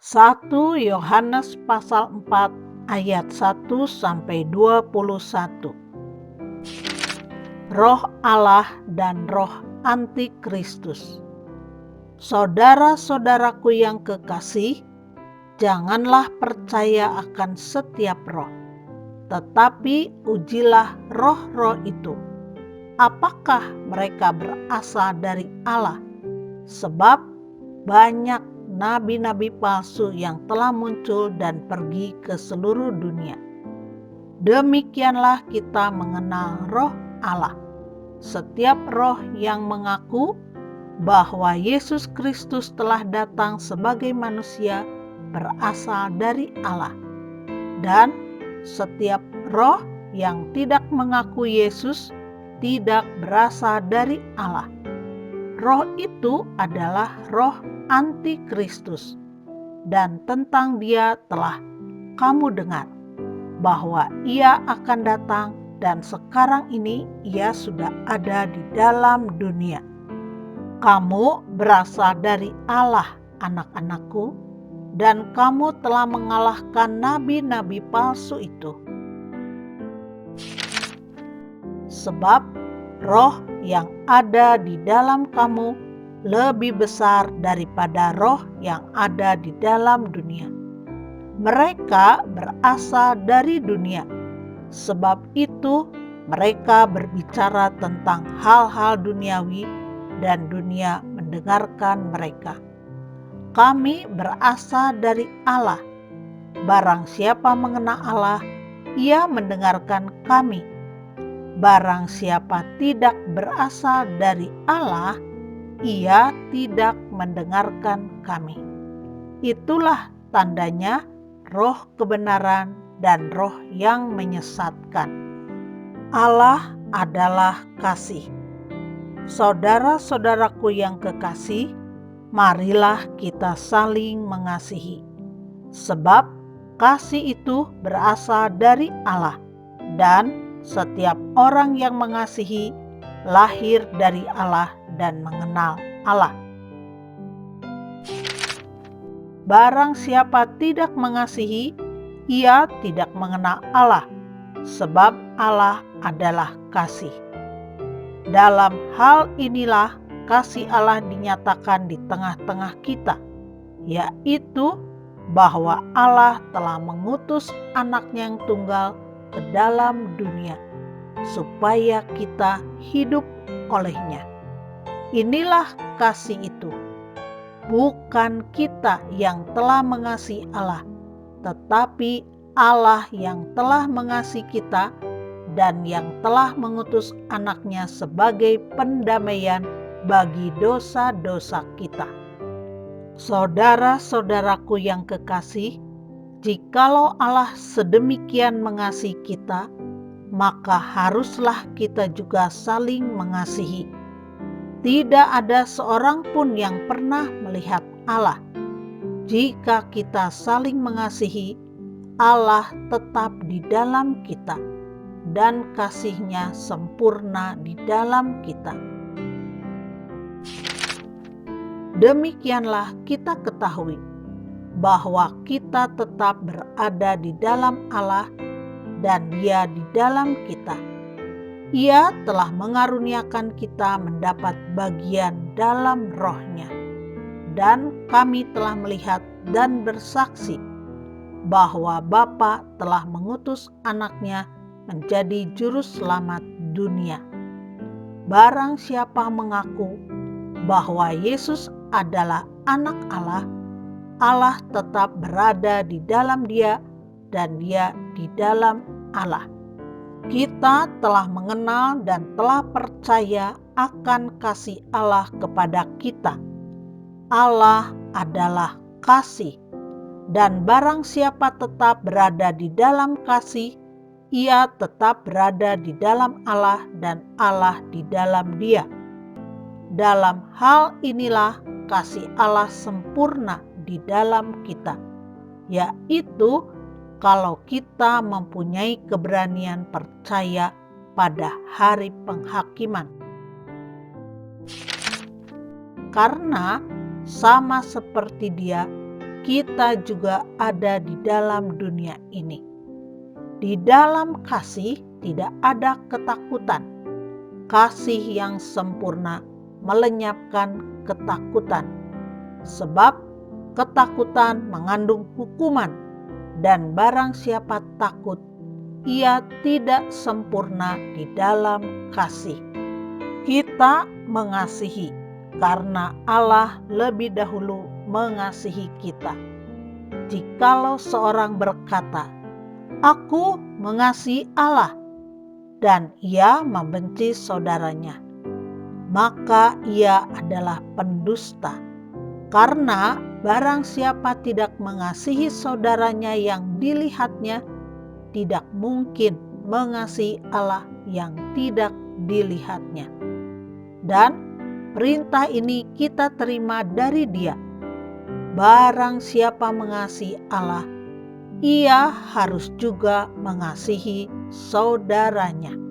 1 Yohanes pasal 4 ayat 1-21. Roh Allah dan roh antikristus. Saudara-saudaraku yang kekasih, janganlah percaya akan setiap roh, tetapi ujilah roh-roh itu, apakah mereka berasal dari Allah, sebab banyak nabi-nabi palsu yang telah muncul dan pergi ke seluruh dunia. Demikianlah kita mengenal roh Allah. Setiap roh yang mengaku bahwa Yesus Kristus telah datang sebagai manusia berasal dari Allah. Dan setiap roh yang tidak mengaku Yesus tidak berasal dari Allah. Roh itu adalah roh antikristus, dan tentang dia telah kamu dengar bahwa ia akan datang, dan sekarang ini ia sudah ada di dalam dunia. Kamu berasal dari Allah, anak-anakku, dan kamu telah mengalahkan nabi-nabi palsu itu. Sebab roh yang ada di dalam kamu lebih besar daripada roh yang ada di dalam dunia. Mereka berasal dari dunia, sebab itu mereka berbicara tentang hal-hal duniawi dan dunia mendengarkan mereka. Kami berasal dari Allah. Barang siapa mengenal Allah, ia mendengarkan kami. Barang siapa tidak berasal dari Allah, ia tidak mendengarkan kami. Itulah tandanya roh kebenaran dan roh yang menyesatkan. Allah adalah kasih. Saudara-saudaraku yang kekasih, marilah kita saling mengasihi. Sebab kasih itu berasal dari Allah, dan setiap orang yang mengasihi lahir dari Allah dan mengenal Allah. Barang siapa tidak mengasihi, ia tidak mengenal Allah, sebab Allah adalah kasih. Dalam hal inilah kasih Allah dinyatakan di tengah-tengah kita, yaitu bahwa Allah telah mengutus anaknya yang tunggal ke dalam dunia, supaya kita hidup olehnya. Inilah kasih itu, bukan kita yang telah mengasihi Allah, tetapi Allah yang telah mengasihi kita dan yang telah mengutus anaknya sebagai pendamaian bagi dosa-dosa kita. Saudara-saudaraku yang kekasih, jikalau Allah sedemikian mengasihi kita, maka haruslah kita juga saling mengasihi. Tidak ada seorang pun yang pernah melihat Allah. Jika kita saling mengasihi, Allah tetap di dalam kita, dan kasih-Nya sempurna di dalam kita. Demikianlah kita ketahui bahwa kita tetap berada di dalam Allah dan Dia di dalam kita. Ia telah mengaruniakan kita mendapat bagian dalam roh-Nya, dan kami telah melihat dan bersaksi bahwa Bapa telah mengutus anaknya menjadi juru selamat dunia. Barang siapa mengaku bahwa Yesus adalah anak Allah, Allah tetap berada di dalam dia dan dia di dalam Allah. Kita telah mengenal dan telah percaya akan kasih Allah kepada kita. Allah adalah kasih, dan barang siapa tetap berada di dalam kasih, ia tetap berada di dalam Allah dan Allah di dalam dia. Dalam hal inilah kasih Allah sempurna di dalam kita, yaitu kalau kita mempunyai keberanian percaya pada hari penghakiman. Karena sama seperti Dia, kita juga ada di dalam dunia ini. Di dalam kasih tidak ada ketakutan. Kasih yang sempurna melenyapkan ketakutan, sebab ketakutan mengandung hukuman, dan barang siapa takut, ia tidak sempurna di dalam kasih. Kita mengasihi karena Allah lebih dahulu mengasihi kita. Jikalau seorang berkata, "Aku mengasihi Allah," dan ia membenci saudaranya, maka ia adalah pendusta. Karena barang siapa tidak mengasihi saudaranya yang dilihatnya, tidak mungkin mengasihi Allah yang tidak dilihatnya. Dan perintah ini kita terima dari Dia. Barang siapa mengasihi Allah, ia harus juga mengasihi saudaranya.